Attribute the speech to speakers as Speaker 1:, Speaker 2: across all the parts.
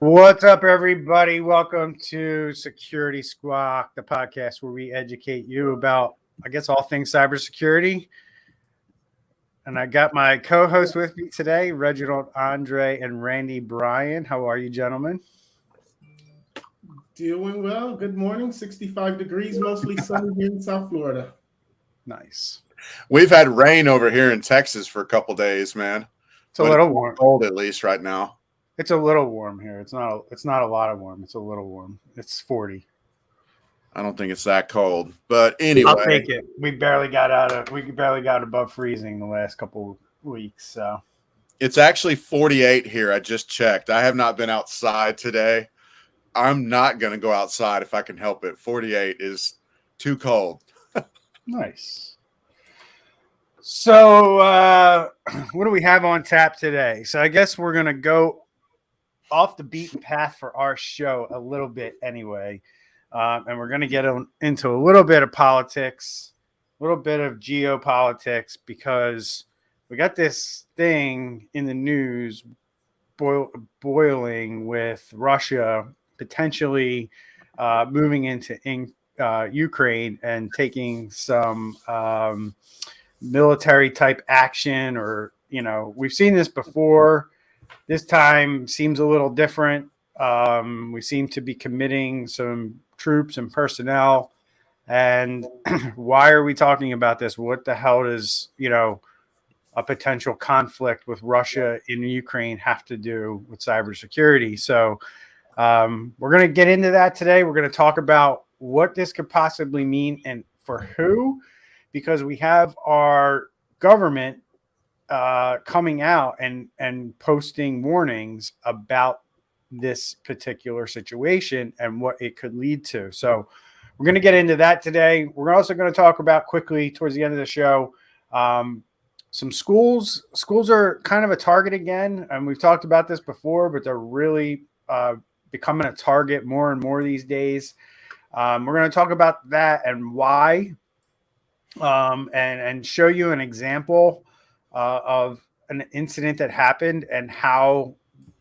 Speaker 1: What's up, everybody? Welcome to Security Squawk, the podcast where we educate you about, all things cybersecurity. And I got my co-host with me today, Reginald Andre and Randy Bryan. How are you, gentlemen?
Speaker 2: Doing well. Good morning. 65 degrees, mostly sunny here in South Florida.
Speaker 1: Nice.
Speaker 3: We've had rain over here in Texas for a couple days, man.
Speaker 1: It's a little warm.
Speaker 3: Cold, at least right now.
Speaker 1: It's a little warm here. It's not a lot of warm. It's a little warm. It's 40.
Speaker 3: I don't think it's that cold, but anyway,
Speaker 1: I'll take it. We barely got above freezing the last couple weeks. So
Speaker 3: it's actually 48 here. I just checked. I have not been outside today. I'm not going to go outside if I can help it. 48 is too cold.
Speaker 1: Nice. So what do we have on tap today? So I guess we're going to go off the beaten path for our show a little bit anyway. And we're going to get into a little bit of politics, a little bit of geopolitics, because we got this thing in the news boiling with Russia potentially moving into Ukraine and taking some military type action, or, we've seen this before. This time seems a little different. We seem to be committing some troops and personnel. And why are we talking about this? What the hell does, a potential conflict with Russia in Ukraine have to do with cybersecurity? So we're going to get into that today. We're going to talk about what this could possibly mean and for who, because we have our government coming out and posting warnings about this particular situation and what it could lead to. So we're going to get into that today. We're also going to talk about quickly towards the end of the show, some schools. Schools are kind of a target again, and we've talked about this before, but they're really becoming a target more and more these days. We're going to talk about that and why, and show you an example of an incident that happened and how,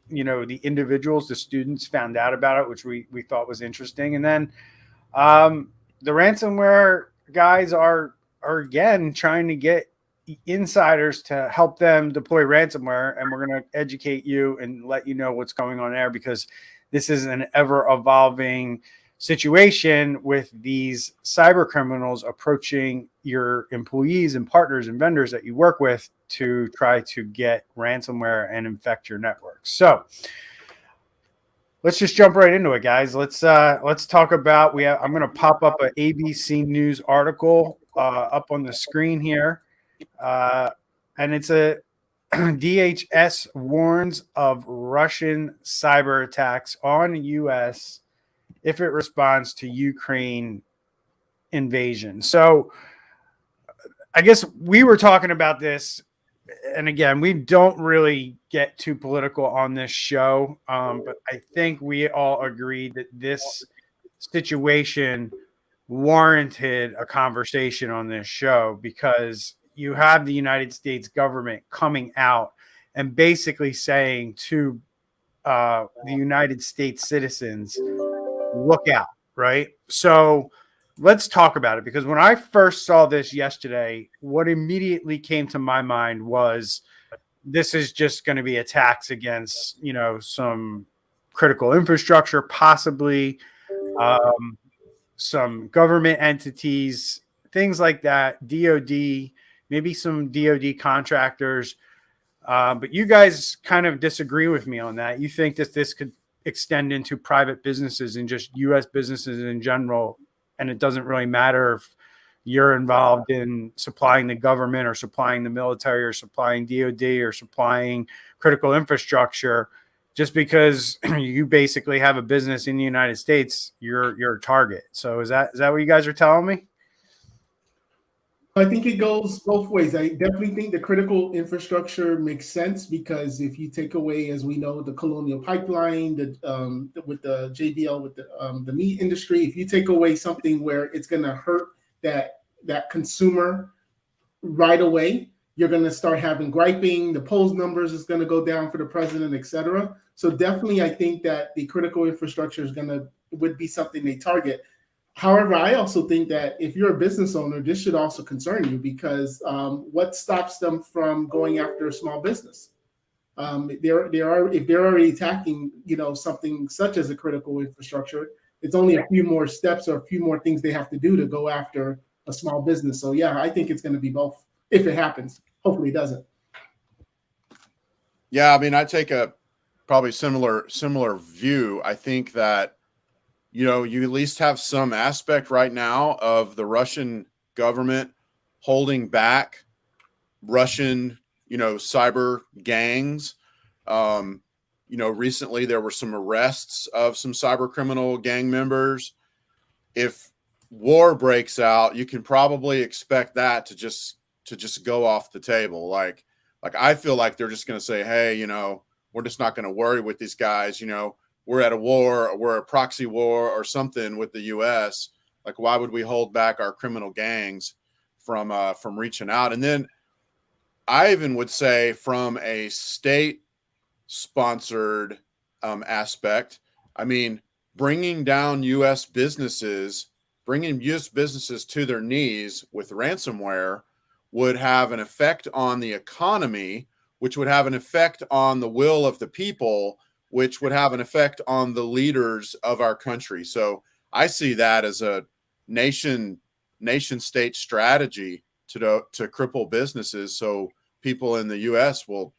Speaker 1: the individuals, the students found out about it, which we thought was interesting. And then the ransomware guys are again trying to get insiders to help them deploy ransomware. And we're going to educate you and let you know what's going on there, because this is an ever evolving situation with these cyber criminals approaching your employees and partners and vendors that you work with to try to get ransomware and infect your network. So let's just jump right into it, guys. Let's talk about, I'm going to pop up an ABC News article up on the screen here. And it's a DHS warns of Russian cyber attacks on U.S. if it responds to Ukraine invasion. So I guess we were talking about this, and again, we don't really get too political on this show, but I think we all agreed that this situation warranted a conversation on this show, because you have the United States government coming out and basically saying to the United States citizens, look out, right? So let's talk about it, because when I first saw this yesterday, what immediately came to my mind was this is just going to be attacks against, some critical infrastructure, possibly some government entities, things like that, DOD, maybe some DOD contractors. But you guys kind of disagree with me on that. You think that this could extend into private businesses and just U.S. businesses in general, and it doesn't really matter if you're involved in supplying the government or supplying the military or supplying DOD or supplying critical infrastructure. Just because you basically have a business in the United States, you're a target. So is that what you guys are telling me?
Speaker 2: I think it goes both ways. I definitely think the critical infrastructure makes sense, because if you take away, as we know, the Colonial Pipeline, with the JBL, with the meat industry, if you take away something where it's going to hurt that consumer right away, you're going to start having griping. The polls numbers is going to go down for the president, etc. So definitely, I think that the critical infrastructure would be something they target. However, I also think that if you're a business owner, this should also concern you, because what stops them from going after a small business? If they're already attacking, something such as a critical infrastructure, it's only a few more steps or a few more things they have to do to go after a small business. So yeah, I think it's going to be both if it happens. Hopefully it doesn't.
Speaker 3: Yeah, I mean, I take a probably similar view. I think that, you at least have some aspect right now of the Russian government holding back Russian, cyber gangs. Recently there were some arrests of some cyber criminal gang members. If war breaks out, you can probably expect that to just go off the table. Like I feel like they're just going to say, hey, we're just not going to worry with these guys. We're at a war, or we're a proxy war or something with the U.S. Like, why would we hold back our criminal gangs from reaching out? And then I even would say, from a state-sponsored aspect, I mean, bringing U.S. businesses to their knees with ransomware would have an effect on the economy, which would have an effect on the will of the people, which would have an effect on the leaders of our country. So I see that as a nation state strategy to cripple businesses, so people in the U.S. will,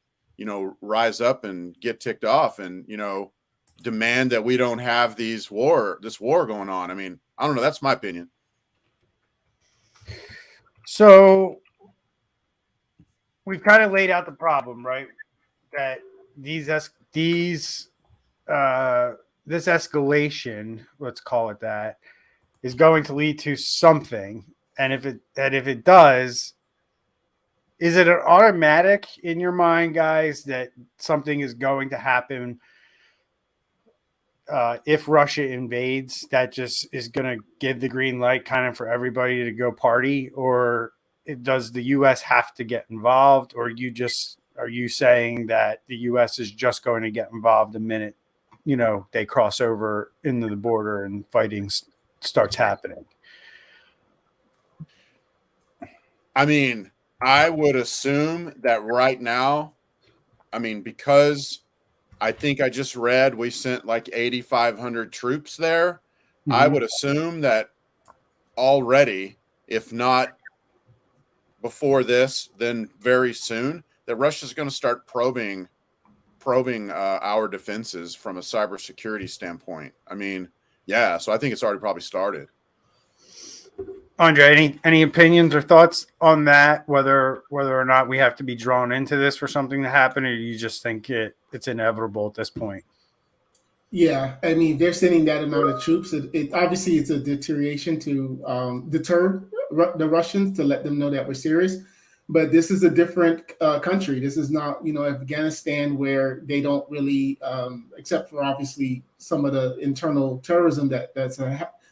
Speaker 3: rise up and get ticked off and, demand that we don't have this war going on. I mean, I don't know. That's my opinion.
Speaker 1: So we've kind of laid out the problem, right? That this escalation, let's call it that, is going to lead to something. And if it does, is it an automatic in your mind, guys, that something is going to happen if Russia invades? That just is going to give the green light kind of for everybody to go party? Or does the U.S. have to get involved? Or are you saying that the U.S. is just going to get involved the minute, they cross over into the border and fighting starts happening?
Speaker 3: I mean, I would assume that right now, because I think I just read we sent like 8,500 troops there. Mm-hmm. I would assume that already, if not before this, then very soon, that Russia's going to start probing our defenses from a cybersecurity standpoint. I mean, yeah, so I think it's already probably started.
Speaker 1: Andre, any opinions or thoughts on that? Whether or not we have to be drawn into this for something to happen, or you just think it's inevitable at this point?
Speaker 2: Yeah, I mean, they're sending that amount of troops. It obviously it's a deterioration to deter the Russians, to let them know that we're serious. But this is a different country. This is not, Afghanistan, where they don't really, except for obviously some of the internal terrorism that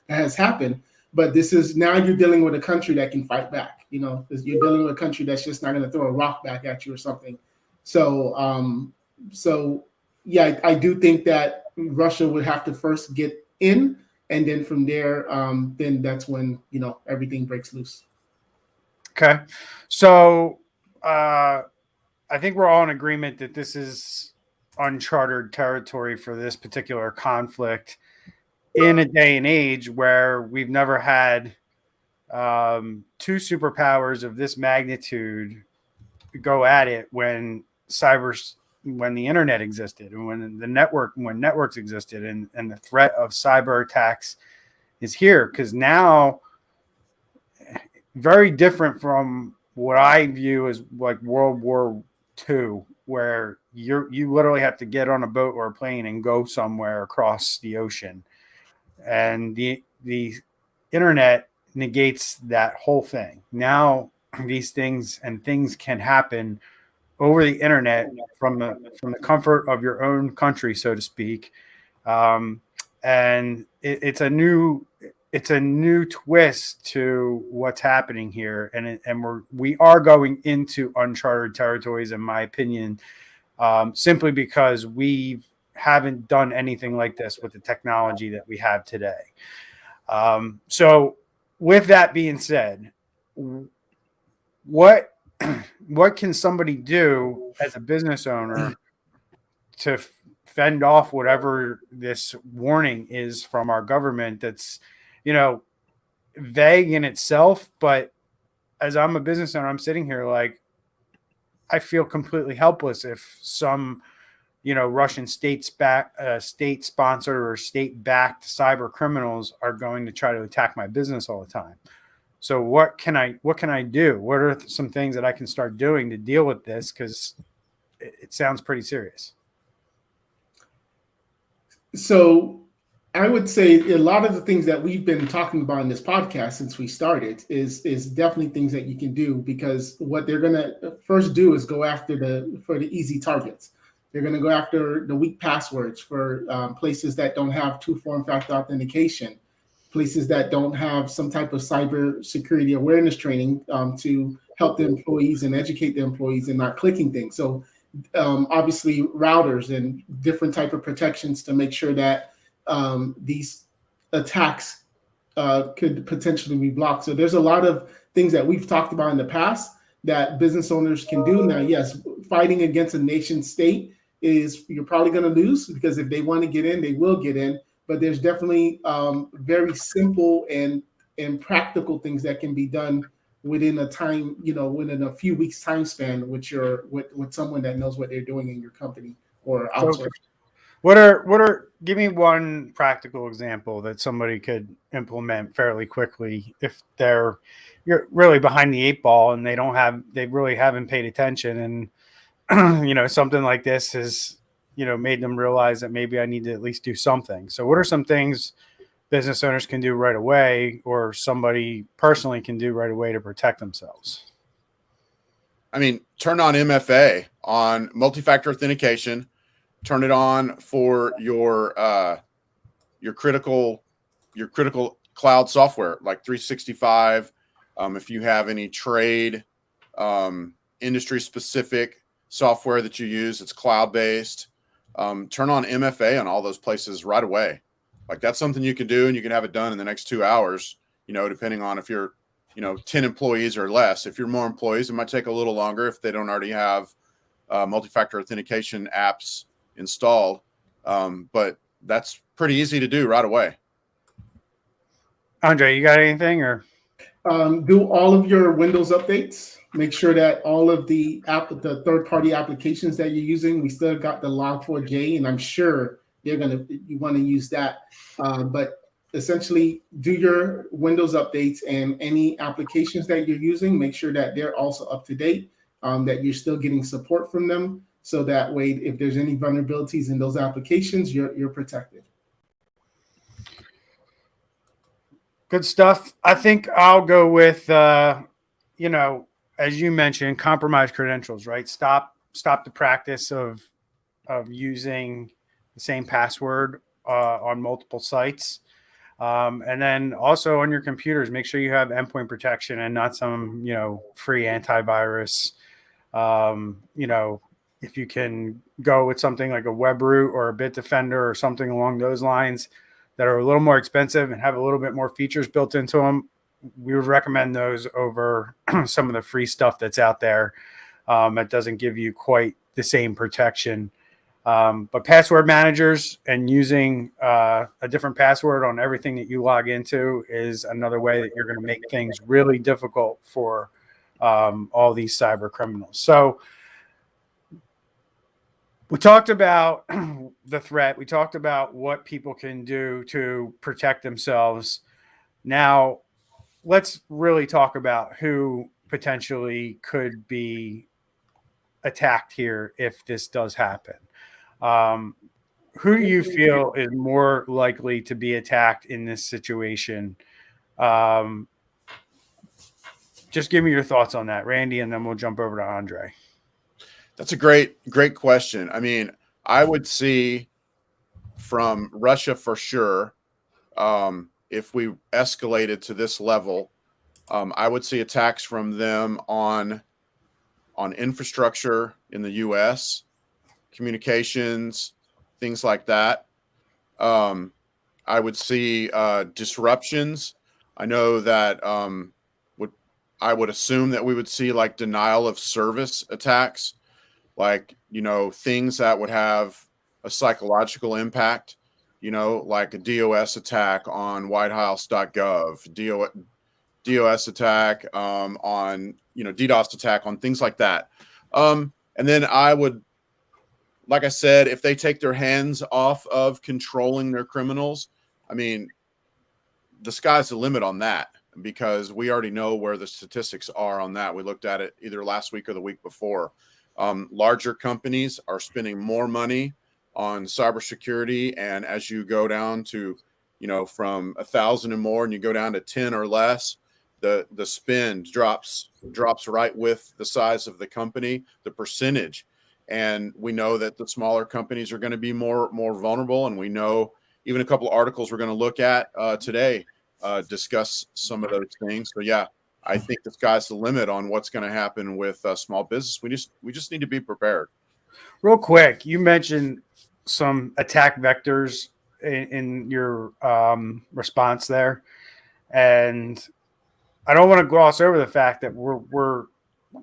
Speaker 2: has happened. But this is, now you're dealing with a country that can fight back. You're dealing with a country that's just not going to throw a rock back at you or something. So, yeah, I do think that Russia would have to first get in, and then from there, then that's when everything breaks loose.
Speaker 1: Okay, so I think we're all in agreement that this is uncharted territory for this particular conflict, in a day and age where we've never had two superpowers of this magnitude go at it when the internet existed, and when networks existed, and the threat of cyber attacks is here. Because now, very different from what I view as like World War II, where you literally have to get on a boat or a plane and go somewhere across the ocean. And the internet negates that whole thing. Now these things can happen over the internet from the comfort of your own country, so to speak. And it's a new it's a new twist to what's happening here, and we are going into uncharted territories, in my opinion, simply because we haven't done anything like this with the technology that we have today. So, with that being said, what can somebody do as a business owner to fend off whatever this warning is from our government that's, vague in itself? But as I'm a business owner, I'm sitting here like, I feel completely helpless if some, Russian state sponsored or state backed cyber criminals are going to try to attack my business all the time. So what can I do? What are some things that I can start doing to deal with this? Because it sounds pretty serious.
Speaker 2: So I would say a lot of the things that we've been talking about in this podcast since we started is definitely things that you can do, because what they're going to first do is go after the easy targets. They're going to go after the weak passwords for places that don't have two-form factor authentication, places that don't have some type of cyber security awareness training to help the employees and educate the employees and not clicking things. So obviously routers and different type of protections to make sure that these attacks could potentially be blocked. So there's a lot of things that we've talked about in the past that business owners can do. Now, yes, fighting against a nation state you're probably going to lose, because if they want to get in, they will get in. But there's definitely very simple and practical things that can be done within a time, within a few weeks time span with someone that knows what they're doing in your company or outsource.
Speaker 1: So give me one practical example that somebody could implement fairly quickly if you're really behind the eight ball and they really haven't paid attention, and something like this has, made them realize that maybe I need to at least do something. So what are some things business owners can do right away, or somebody personally can do right away to protect themselves?
Speaker 3: I mean, turn on MFA on multi-factor authentication. Turn it on for your critical cloud software like 365. If you have any trade industry specific software that you use, it's cloud-based. Turn on MFA on all those places right away. Like, that's something you can do, and you can have it done in the next 2 hours, depending on if you're, 10 employees or less. If you're more employees, it might take a little longer if they don't already have multi-factor authentication apps installed. But that's pretty easy to do right away.
Speaker 1: Andre, you got anything? Or
Speaker 2: do all of your Windows updates. Make sure that all of the third-party applications that you're using, we still got the Log4j, and I'm sure you want to use that. But essentially, do your Windows updates, and any applications that you're using, make sure that they're also up to date, that you're still getting support from them, so that way, if there's any vulnerabilities in those applications, you're protected.
Speaker 1: Good stuff. I think I'll go with, as you mentioned, compromised credentials, right? Stop the practice of using the same password on multiple sites. And then also on your computers, make sure you have endpoint protection and not some, free antivirus. If you can go with something like a WebRoot or a Bitdefender or something along those lines that are a little more expensive and have a little bit more features built into them, we would recommend those over some of the free stuff that's out there that doesn't give you quite the same protection. But password managers and using a different password on everything that you log into is another way that you're going to make things really difficult for all these cyber criminals. So we talked about the threat. We talked about what people can do to protect themselves. Now, let's really talk about who potentially could be attacked here if this does happen. Who do you feel is more likely to be attacked in this situation? Just give me your thoughts on that, Randy, and then we'll jump over to Andre.
Speaker 3: That's a great question. I mean, I would see from Russia for sure. if we escalated to this level, I would see attacks from them on infrastructure in the U.S., communications, things like that. I would see disruptions. I know that I would assume that we would see like denial of service attacks, like, things that would have a psychological impact, like a DOS attack on whitehouse.gov, DOS attack on, DDoS attack on things like that. And then I would, like I said, if they take their hands off of controlling their criminals, I mean, the sky's the limit on that, because we already know where the statistics are on that. We looked at it either last week or the week before. Larger companies are spending more money on cybersecurity, and as you go down to, from 1,000 and more, and you go down to 10 or less, the spend drops right with the size of the company, the percentage. And we know that the smaller companies are going to be more vulnerable. And we know even a couple of articles we're going to look at today discuss some of those things. So yeah, I think the sky's the limit on what's going to happen with small business. We just need to be prepared.
Speaker 1: Real quick, you mentioned some attack vectors in your response there, and I don't want to gloss over the fact that we're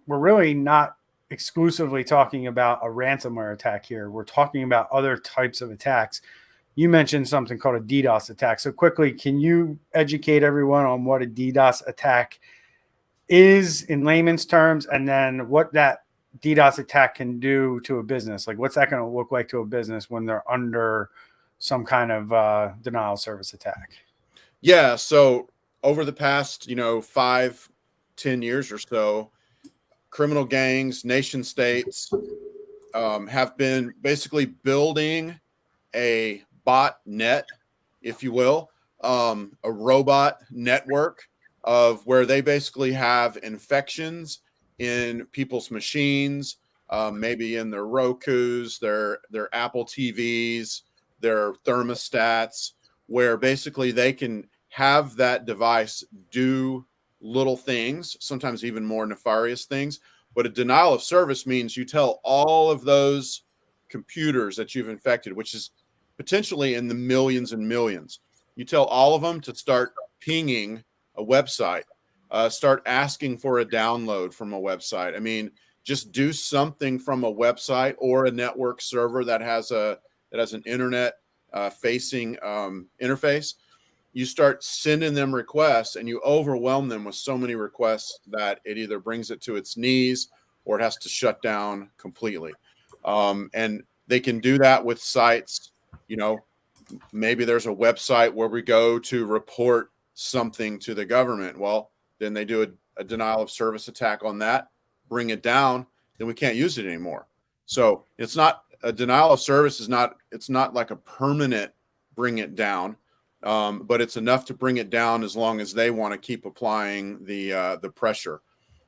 Speaker 1: really not exclusively talking about a ransomware attack here. We're talking about other types of attacks. You mentioned something called a DDoS attack. So quickly, can you educate everyone on what a DDoS attack is in layman's terms, and then what that DDoS attack can do to a business? Like, what's that going to look like to a business when they're under some kind of denial of service attack?
Speaker 3: Yeah. So over the past, 5-10 years or so, criminal gangs, nation states have been basically building a bot net, if you will, a robot network of where they basically have infections in people's machines, maybe in their Rokus, their Apple TVs, their thermostats, where basically they can have that device do little things, sometimes even more nefarious things. But a denial of service means you tell all of those computers that you've infected, which is potentially in the millions and millions. You tell all of them to start pinging a website, start asking for a download from a website. I mean, just do something from a website or a network server that has an internet facing interface. You start sending them requests, and you overwhelm them with so many requests that it either brings it to its knees or it has to shut down completely. And they can do that with sites. Maybe there's a website where we go to report something to the government. Well, then they do a denial of service attack on that, bring it down, then we can't use it anymore. So it's not a denial of service it's not like a permanent bring it down. But it's enough to bring it down as long as they want to keep applying the pressure.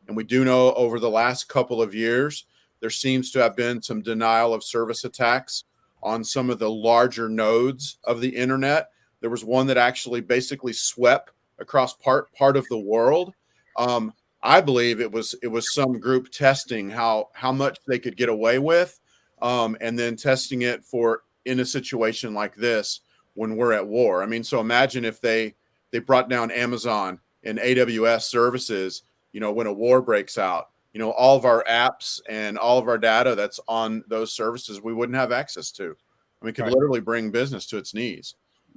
Speaker 3: And we do know over the last couple of years, there seems to have been some denial of service attacks on some of the larger nodes of the internet. There was one that actually basically swept across part of the world. I believe it was some group testing how much they could get away with, and then testing it for in a situation like this when we're at war. I mean, so imagine if they brought down Amazon and AWS services, when a war breaks out, all of our apps and all of our data that's on those services, we wouldn't have access to. I mean, it could literally bring business to its knees.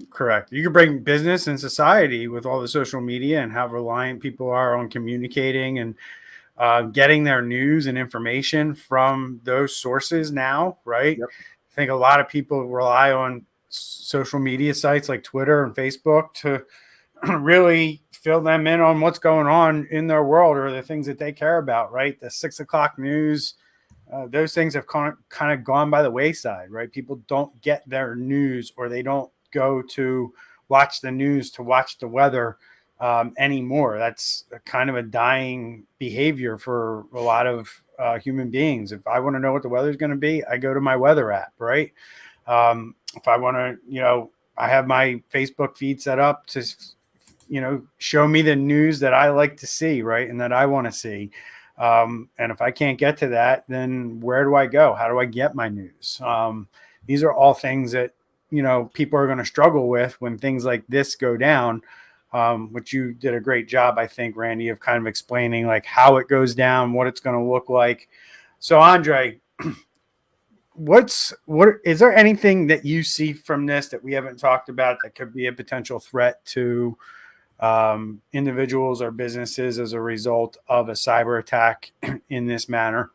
Speaker 1: Correct. You could bring business and society with all the social media and how reliant people are on communicating and getting their news and information from those sources now, right? Yep. I think a lot of people rely on social media sites like Twitter and Facebook to really fill them in on what's going on in their world or the things that they care about, right? The 6 o'clock news, those things have kind of gone by the wayside, right? People don't get their news, or they don't go to watch the news to watch the weather anymore. That's kind of a dying behavior for a lot of human beings. If I want to know what the weather is going to be, I go to my weather app, right? If I want to, I have my Facebook feed set up to show me the news that I like to see, right, and that I want to see. And if I can't get to that, then where do I go? How do I get my news? These are all things that people are going to struggle with when things like this go down. Which you did a great job, I think, Randy, of kind of explaining like how it goes down, what it's going to look like. So, Andre, what is there anything that you see from this that we haven't talked about that could be a potential threat to individuals or businesses as a result of a cyber attack in this manner?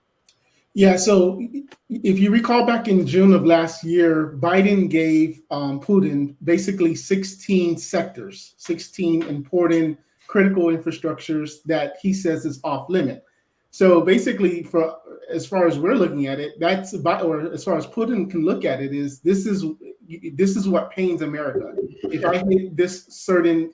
Speaker 2: Yeah, so if you recall back in June of last year, Biden gave Putin basically 16 sectors, 16 important critical infrastructures that he says is off limit. So basically, as far as we're looking at it, that's about, or as far as Putin can look at it, is this is what pains America. If I hit this certain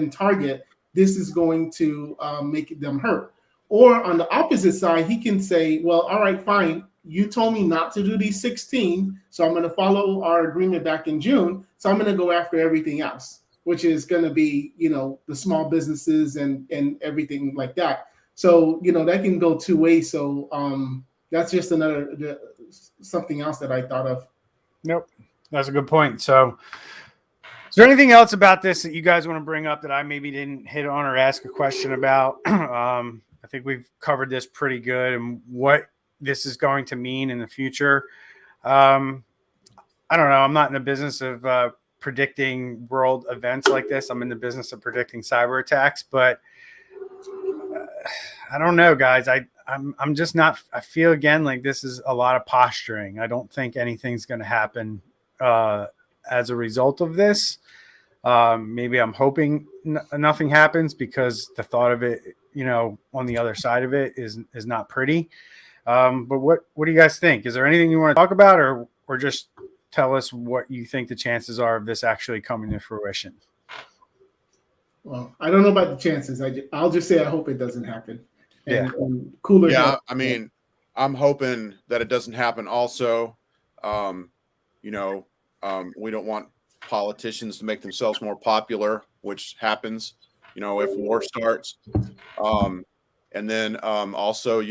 Speaker 2: target, this is going to make them hurt. Or on the opposite side, he can say, well, all right, fine. You told me not to do these 16, so I'm going to follow our agreement back in June. So I'm going to go after everything else, which is going to be, the small businesses and everything like that. So, that can go two ways. So that's just something else that I thought of.
Speaker 1: Nope. That's a good point. So is there anything else about this that you guys want to bring up that I maybe didn't hit on or ask a question about? I think we've covered this pretty good and what this is going to mean in the future. I don't know. I'm not in the business of predicting world events like this. I'm in the business of predicting cyber attacks, but I don't know, guys. I'm just not. I feel again like this is a lot of posturing. I don't think anything's going to happen as a result of this. Maybe I'm hoping nothing happens because the thought of it, on the other side of it is not pretty. But what do you guys think? Is there anything you want to talk about, or just tell us what you think the chances are of this actually coming to fruition?
Speaker 2: Well, I don't know about the chances. I'll just say I hope it doesn't happen. And cooler.
Speaker 3: Yeah, I mean, I'm hoping that it doesn't happen also. We don't want politicians to make themselves more popular, which happens, if war starts. And then also,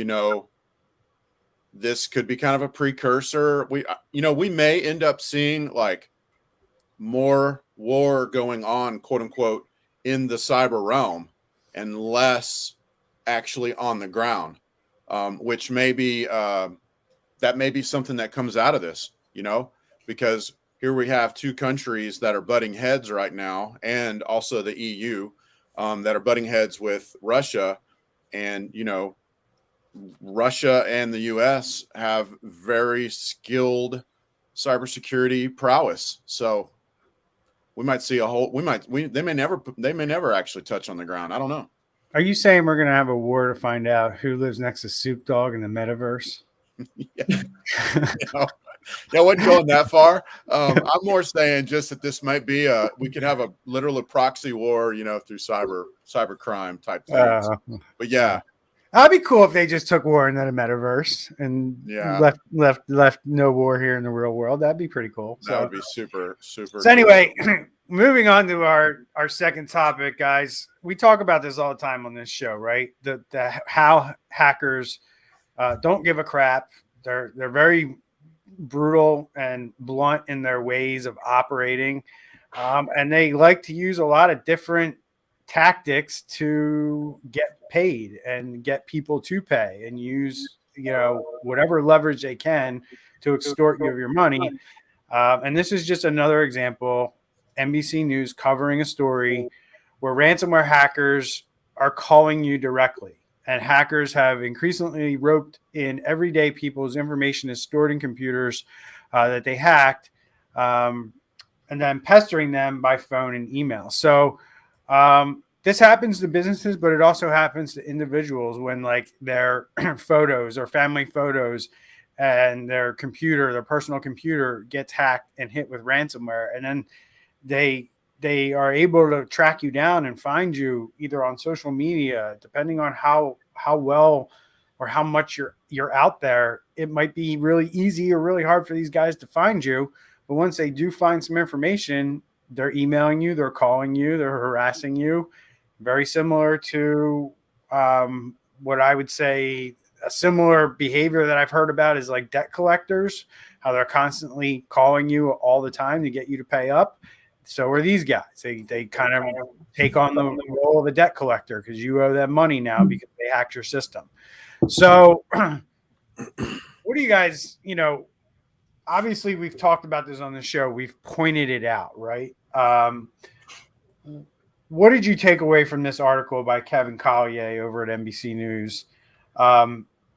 Speaker 3: this could be kind of a precursor. We may end up seeing like more war going on, quote unquote, in the cyber realm and less actually on the ground, which may be that may be something that comes out of this, because here we have two countries that are butting heads right now, and also the EU that are butting heads with Russia. And, Russia and the US have very skilled cybersecurity prowess. So we might see they may never actually touch on the ground. I don't know.
Speaker 1: Are you saying we're going to have a war to find out who lives next to Soup Dog in the metaverse?
Speaker 3: Yeah. I wasn't going that far. I'm more saying just that this might be we could have a literal proxy war, through cyber crime type things. But yeah,
Speaker 1: that'd be cool if they just took war into the metaverse and left no war here in the real world. That'd be pretty cool.
Speaker 3: That would be super, super.
Speaker 1: So anyway, moving on to our second topic, guys. We talk about this all the time on this show, right? The how hackers don't give a crap. They're very brutal and blunt in their ways of operating, and they like to use a lot of different tactics to get paid and get people to pay, and use whatever leverage they can to extort you of your money. And this is just another example. NBC News covering a story where ransomware hackers are calling you directly. And hackers have increasingly roped in everyday people's information is stored in computers that they hacked, and then pestering them by phone and email. So this happens to businesses, but it also happens to individuals when like their photos or family photos and their personal computer gets hacked and hit with ransomware. And then they are able to track you down and find you either on social media, depending on how well or how much you're out there. It might be really easy or really hard for these guys to find you. But once they do find some information, they're emailing you, they're calling you, they're harassing you. Very similar to what I would say a similar behavior that I've heard about is like debt collectors, how they're constantly calling you all the time to get you to pay up. So are these guys. They kind of take on the role of a debt collector because you owe them money now because they hacked your system. So what do you guys, obviously we've talked about this on the show. We've pointed it out, right? What did you take away from this article by Kevin Collier over at NBC News?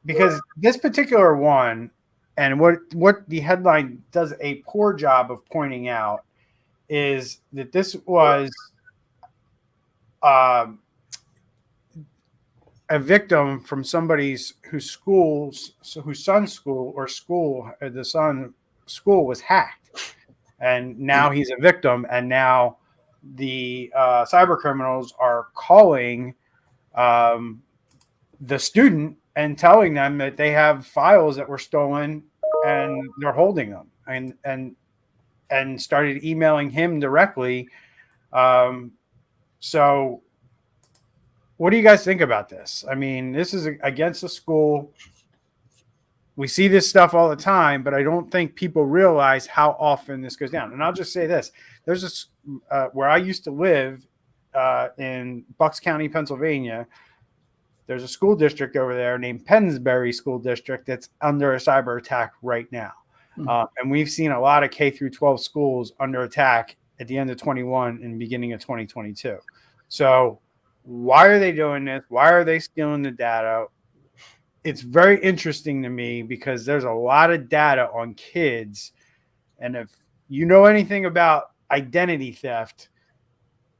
Speaker 1: Because this particular one, and what the headline does a poor job of pointing out, is that this was a victim from somebody's whose son's school was hacked, and now he's a victim, and now the cyber criminals are calling the student and telling them that they have files that were stolen and they're holding them, and started emailing him directly. So what do you guys think about this? I mean, this is against the school. We see this stuff all the time, but I don't think people realize how often this goes down. And I'll just say this. There's this where I used to live in Bucks County, Pennsylvania. There's a school district over there named Pennsbury School District that's under a cyber attack right now. And we've seen a lot of K through 12 schools under attack at the end of 21 and beginning of 2022. So why are they doing this? Why are they stealing the data? It's very interesting to me because there's a lot of data on kids. And if you know anything about identity theft,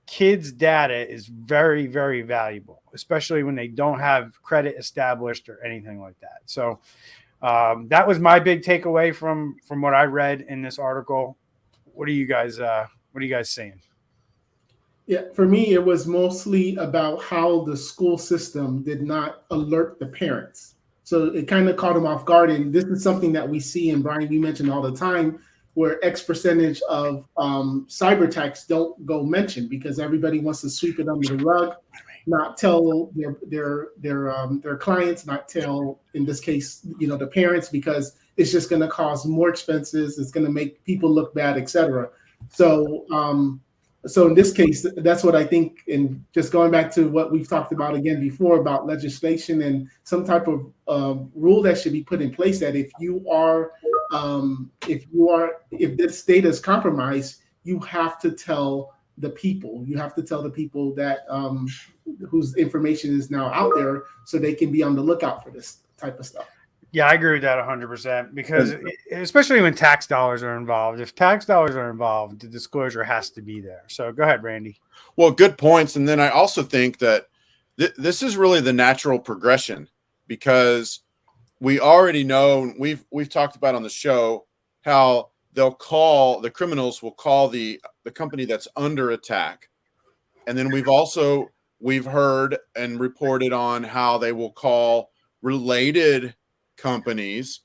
Speaker 1: kids' data is very, very valuable, especially when they don't have credit established or anything like that. So that was my big takeaway from what I read in this article. What are you guys saying?
Speaker 2: Yeah, for me, it was mostly about how the school system did not alert the parents. So it kind of caught them off guard. And this is something that we see, and Brian, you mentioned all the time, where X percentage of cyber attacks don't go mentioned because everybody wants to sweep it under the rug, not tell their clients, not tell, in this case, the parents, because it's just going to cause more expenses. It's going to make people look bad, etc. So in this case, that's what I think. And just going back to what we've talked about again before about legislation and some type of rule that should be put in place, that if this data is compromised, you have to tell the people. You have to tell the people that whose information is now out there, so they can be on the lookout for this type of stuff.
Speaker 1: Yeah, I agree with that 100% because especially when tax dollars are involved, if tax dollars are involved, the disclosure has to be there. So go ahead, Randy.
Speaker 3: Well, good points. And then I also think that this is really the natural progression, because we already know, we've talked about on the show how the criminals will call the company that's under attack. And then we've heard and reported on how they will call related companies.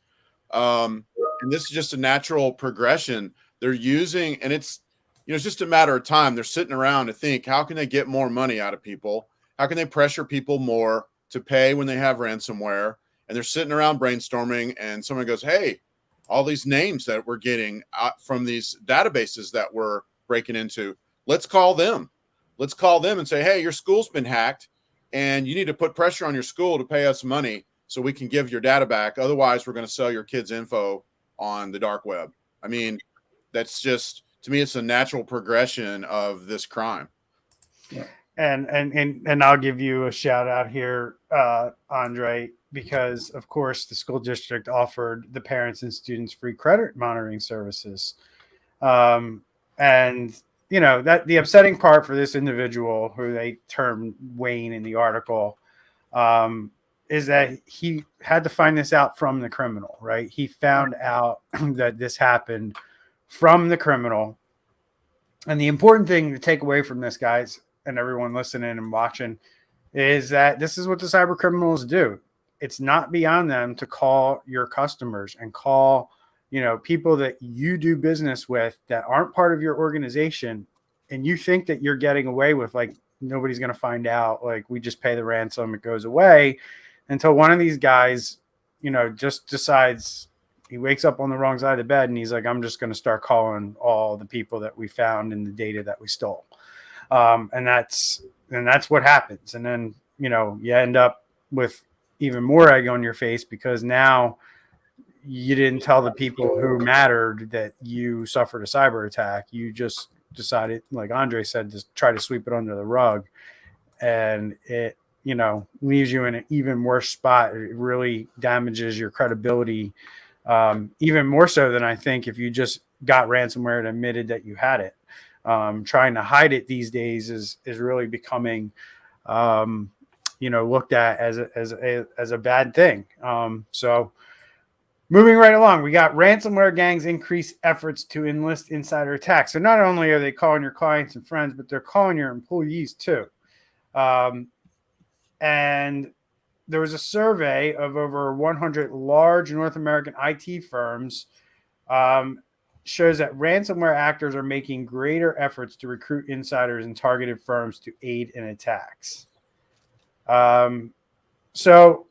Speaker 3: And this is just a natural progression. They're using, and it's just a matter of time. They're sitting around to think, how can they get more money out of people? How can they pressure people more to pay when they have ransomware? And they're sitting around brainstorming, and someone goes, hey, all these names that we're getting from these databases that we're breaking into, let's call them. Let's call them and say, hey, your school's been hacked, and you need to put pressure on your school to pay us money so we can give your data back. Otherwise, we're going to sell your kids' info on the dark web. I mean, that's just, to me, it's a natural progression of this crime.
Speaker 2: Yeah.
Speaker 1: And I'll give you a shout out here, Andre, because of course the school district offered the parents and students free credit monitoring services. And that the upsetting part for this individual, who they termed Wayne in the article, is that he had to find this out from the criminal, right? He found out that this happened from the criminal. And the important thing to take away from this, guys, and everyone listening and watching, is that this is what the cyber criminals do. It's not beyond them to call your customers and call, people that you do business with that aren't part of your organization you think that you're getting away with, like, nobody's going to find out, like, we just pay the ransom, it goes away, until one of these guys, just decides, he wakes up on the wrong side of the bed and he's like, I'm just going to start calling all the people that we found in the data that we stole. And that's what happens. And then, you end up with even more egg on your face, because now you didn't tell the people who mattered that you suffered a cyber attack. You just decided, like Andre said, to try to sweep it under the rug. And it, leaves you in an even worse spot. It really damages your credibility, even more so than I think if you just got ransomware and admitted that you had it. Trying to hide it these days is really becoming, looked at as a bad thing. So moving right along, we got ransomware gangs increase efforts to enlist insider attacks. So not only are they calling your clients and friends, but they're calling your employees too. And there was a survey of over 100 large North American IT firms, shows that ransomware actors are making greater efforts to recruit insiders and targeted firms to aid in attacks. So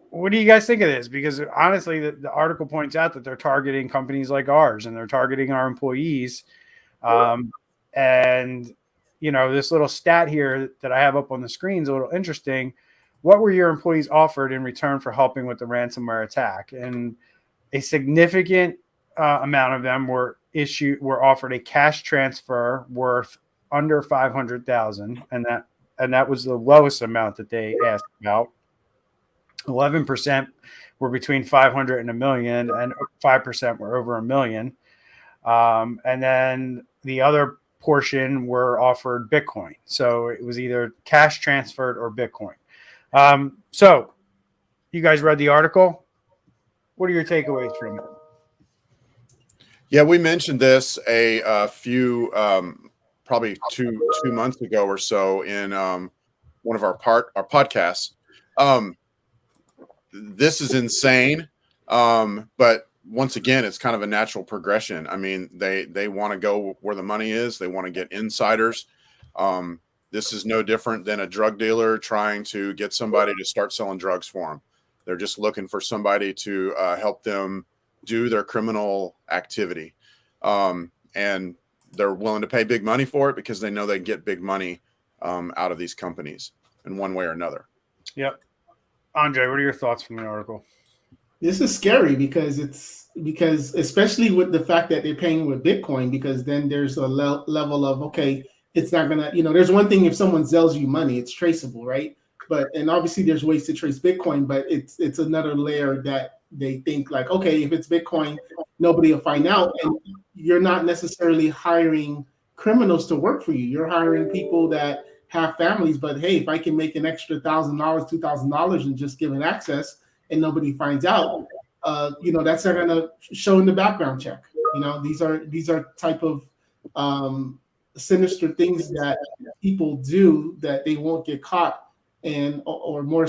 Speaker 1: what do you guys think of this? Because honestly, the article points out that they're targeting companies like ours, and they're targeting our employees. And this little stat here that I have up on the screen is a little interesting. What were your employees offered in return for helping with the ransomware attack? And a significant amount of them were offered a cash transfer worth under $500,000, and that was the lowest amount that they asked about. 11% were between 500 and $1 million, and 5% were over $1 million. And then the other portion were offered Bitcoin. So it was either cash transferred or Bitcoin. So you guys read the article. What are your takeaways from it?
Speaker 3: Yeah, we mentioned this a few, probably two months ago or so in one of our podcasts. This is insane, but once again, it's kind of a natural progression. I mean, they want to go where the money is. They want to get insiders. This is no different than a drug dealer trying to get somebody to start selling drugs for them. They're just looking for somebody to help them do their criminal activity. And they're willing to pay big money for it because they know they get big money out of these companies in one way or another.
Speaker 1: Yep. Andre, what are your thoughts from the article?
Speaker 2: This is scary because especially with the fact that they're paying with Bitcoin, because then there's a level of, okay, it's not gonna, there's one thing if someone sells you money, it's traceable, right? And obviously there's ways to trace Bitcoin, but it's another layer that they think like, okay, if it's Bitcoin, nobody will find out. And you're not necessarily hiring criminals to work for you. You're hiring people that have families, but hey, if I can make an extra $1,000, $2,000 and just giving access and nobody finds out, that's not gonna show in the background check. These are type of sinister things that people do that they won't get caught, or more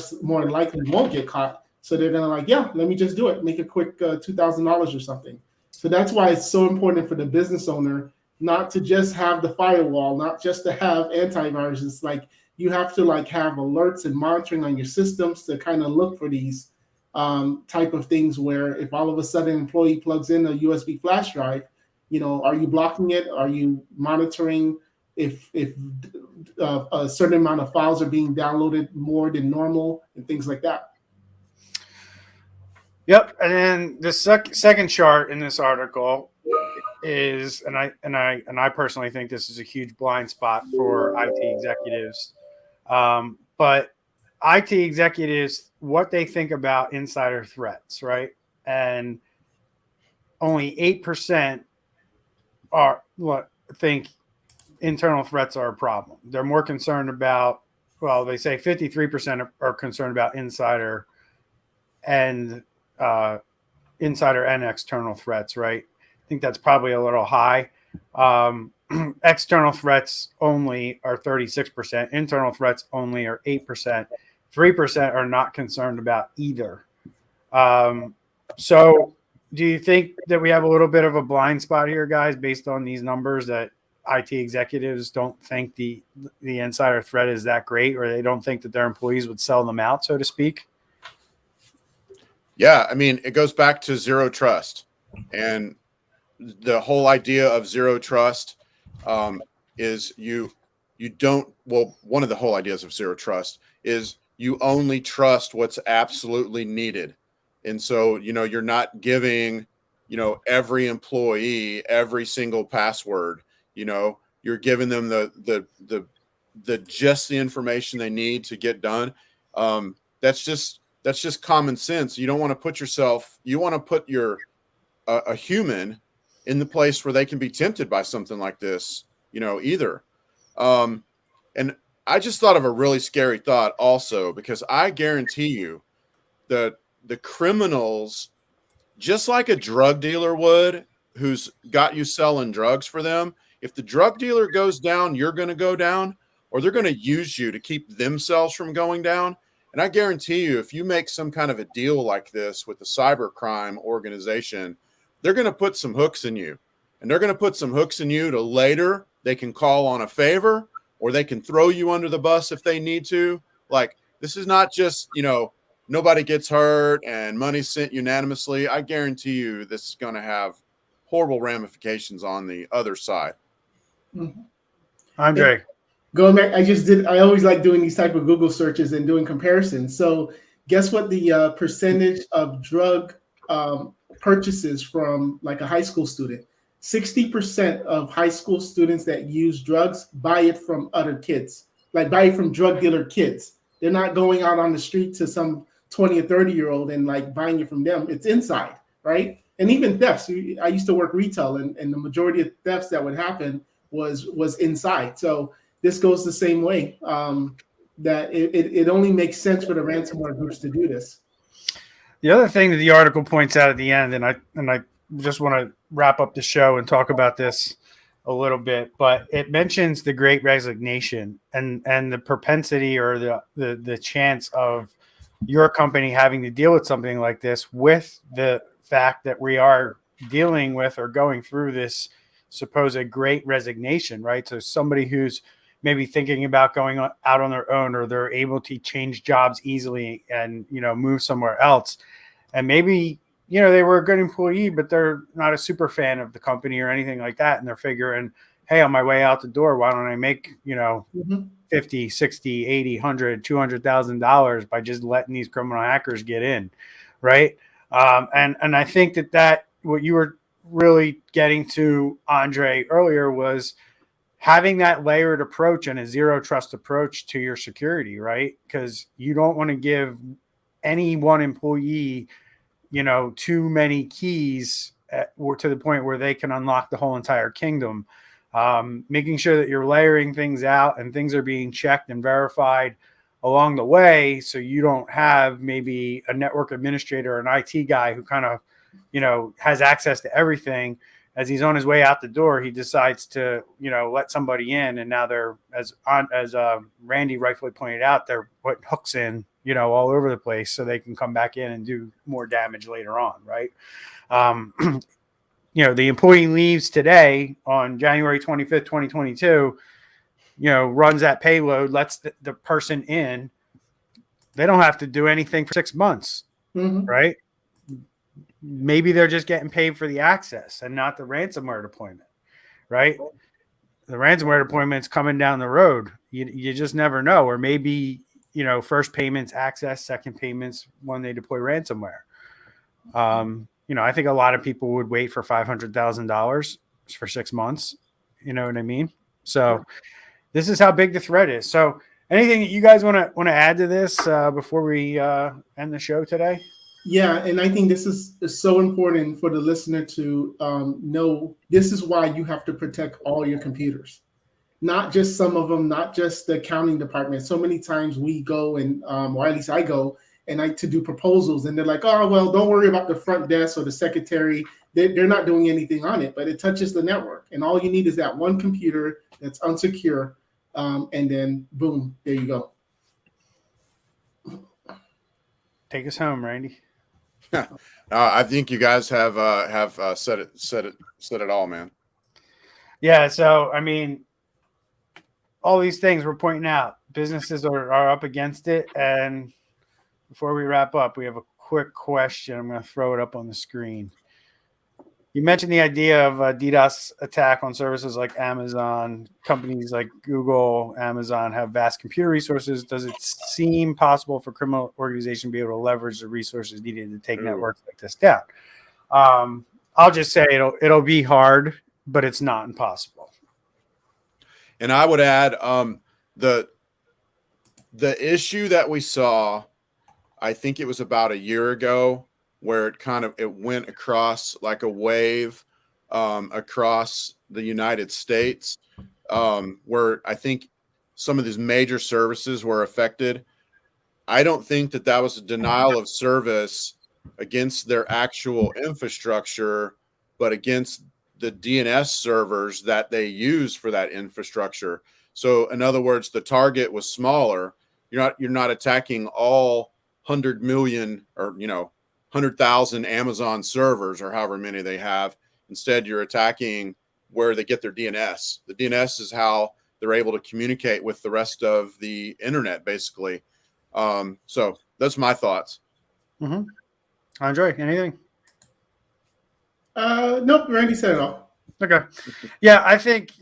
Speaker 2: likely won't get caught. So they're gonna like, yeah, let me just do it, make a quick $2,000 or something. So that's why it's so important for the business owner not to just have the firewall, not just to have antivirus. It's like you have to have alerts and monitoring on your systems to kind of look for these type of things where if all of a sudden an employee plugs in a USB flash drive, are you blocking it? Are you monitoring if a certain amount of files are being downloaded more than normal and things like that?
Speaker 1: Yep. And then the second chart in this article is, and I personally think this is a huge blind spot for IT executives. But IT executives, what they think about insider threats, right? And only 8% think internal threats are a problem. They're more concerned about, they say 53% are concerned about insider and external threats, right? I think that's probably a little high. External threats only are 36%. Internal threats only are 8%. 3% are not concerned about either. So do you think that we have a little bit of a blind spot here, guys, based on these numbers, that IT executives don't think the insider threat is that great, or they don't think that their employees would sell them out, so to speak?
Speaker 3: Yeah, I mean, it goes back to zero trust, and the whole idea of zero trust is you don't. Well, one of the whole ideas of zero trust is you only trust what's absolutely needed, and so you're not giving every employee every single password. You're giving them the just the information they need to get done. That's just common sense. You don't want to put yourself. You want to put a human in the place where they can be tempted by something like this. Either. And I just thought of a really scary thought also, because I guarantee you that the criminals, just like a drug dealer would, who's got you selling drugs for them, if the drug dealer goes down, you're going to go down, or they're going to use you to keep themselves from going down. And I guarantee you, if you make some kind of a deal like this with a cybercrime organization, they're going to put some hooks in you. And they're going to put some hooks in you to later they can call on a favor, or they can throw you under the bus if they need to. Like, this is not just, nobody gets hurt and money sent unanimously. I guarantee you this is going to have horrible ramifications on the other side.
Speaker 2: Mm-hmm.
Speaker 1: Andre.
Speaker 2: Going back, I always like doing these type of Google searches and doing comparisons. So guess what the percentage of drug purchases from like a high school student? 60% of high school students that use drugs buy it from other kids, like buy it from drug dealer kids. They're not going out on the street to some 20 or 30-year-old and like buying it from them. It's inside, right? And even thefts. I used to work retail, and the majority of thefts that would happen was inside. So this goes the same way. That it only makes sense for the ransomware groups to do this.
Speaker 1: The other thing that the article points out at the end, and I just want to wrap up the show and talk about this a little bit, but it mentions the Great Resignation and the propensity, or the chance of your company having to deal with something like this, with the fact that we are dealing with or going through this supposed Great Resignation, right? So somebody who's maybe thinking about going out on their own, or they're able to change jobs easily and move somewhere else, and maybe they were a good employee, but they're not a super fan of the company or anything like that. And they're figuring, hey, on my way out the door, why don't I make, $50, $60, $80, $100, $200,000 by just letting these criminal hackers get in. Right. And I think that what you were really getting to, Andre, earlier, was having that layered approach and a zero trust approach to your security, right? Because you don't want to give any one employee too many keys to the point where they can unlock the whole entire kingdom. Making sure that you're layering things out and things are being checked and verified along the way, so you don't have maybe a network administrator or an IT guy who kind of has access to everything. As he's on his way out the door, he decides to let somebody in, and now they're, as Randy rightfully pointed out, they're putting hooks in all over the place so they can come back in and do more damage later on, right? The employee leaves today on January 25th, 2022, runs that payload, lets the person in. They don't have to do anything for 6 months, right? Maybe they're just getting paid for the access and not the ransomware deployment, right? The ransomware deployment's coming down the road. You just never know. Or maybe first payments access, second payments when they deploy ransomware. I think a lot of people would wait for $500,000 for 6 months. You know what I mean? So this is how big the threat is. So anything that you guys want to add to this before we end the show today?
Speaker 2: Yeah, and I think this is so important for the listener to know. This is why you have to protect all your computers. Not just some of them, not just the accounting department. So many times we go and, or at least I go, and to do proposals, and they're like, oh, well, don't worry about the front desk or the secretary. They're not doing anything on it, but it touches the network. And all you need is that one computer that's unsecure, and then boom, there you go.
Speaker 1: Take us home, Randy.
Speaker 3: I think you guys have said it all, man.
Speaker 1: Yeah. So, I mean, all these things we're pointing out, businesses are up against it. And before we wrap up, we have a quick question. I'm going to throw it up on the screen. You mentioned the idea of a DDoS attack on services like Amazon. Companies like Google, Amazon have vast computer resources. Does it seem possible for criminal organizations to be able to leverage the resources needed to take networks like this down? I'll just say it'll be hard, but it's not impossible.
Speaker 3: And I would add the issue that we saw, I think it was about a year ago, where it went across like a wave across the United States, where I think some of these major services were affected. I don't think that was a denial of service against their actual infrastructure, but against the DNS servers that they use for that infrastructure. So in other words, the target was smaller. You're not attacking all 100 million or 100,000 Amazon servers or however many they have. Instead, you're attacking where they get their DNS. The DNS is how they're able to communicate with the rest of the internet, basically. So that's my thoughts.
Speaker 1: Mm-hmm. Andre, anything?
Speaker 2: Nope, Randy said it all.
Speaker 1: Okay. Yeah, I think,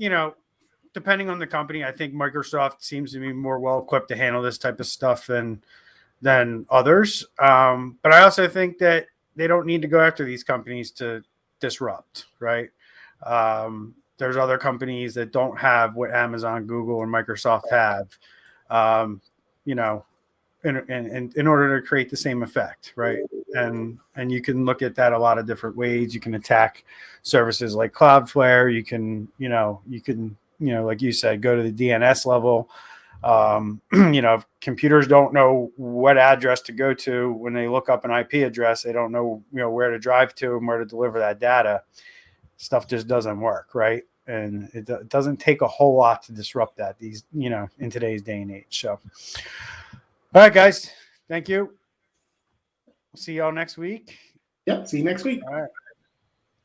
Speaker 1: depending on the company, I think Microsoft seems to be more well equipped to handle this type of stuff than others. But I also think that they don't need to go after these companies to disrupt, right? There's other companies that don't have what Amazon, Google, and Microsoft have, in order to create the same effect, right? And you can look at that a lot of different ways. You can attack services like Cloudflare. You can, like you said, go to the DNS level. If computers don't know what address to go to when they look up an IP address, they don't know, where to drive to and where to deliver that data. Stuff just doesn't work, right? And it doesn't take a whole lot to disrupt that in today's day and age. So, all right, guys, thank you. We'll see y'all next week.
Speaker 2: Yep. See you next week.
Speaker 1: All right.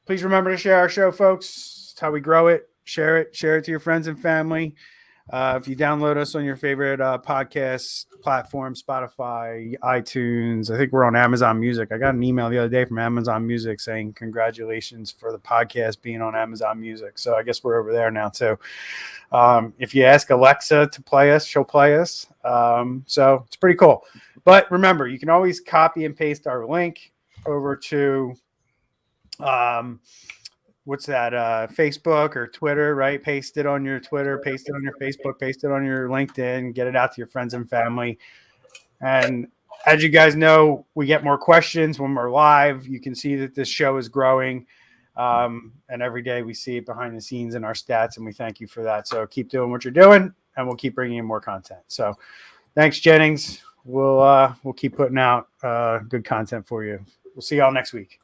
Speaker 1: Please remember to share our show, folks. It's how we grow it. Share it to your friends and family. If you download us on your favorite podcast platform, Spotify, iTunes, I think we're on Amazon Music. I got an email the other day from Amazon Music saying congratulations for the podcast being on Amazon Music. So I guess we're over there now too. If you ask Alexa to play us, she'll play us. So it's pretty cool. But remember, you can always copy and paste our link over to Facebook or Twitter, right? Paste it on your Twitter, paste it on your Facebook, paste it on your LinkedIn, get it out to your friends and family. And as you guys know, we get more questions when we're live. You can see that this show is growing. And every day we see it behind the scenes in our stats, and we thank you for that. So keep doing what you're doing, and we'll keep bringing you more content. So thanks, Jennings. We'll keep putting out good content for you. We'll see y'all next week.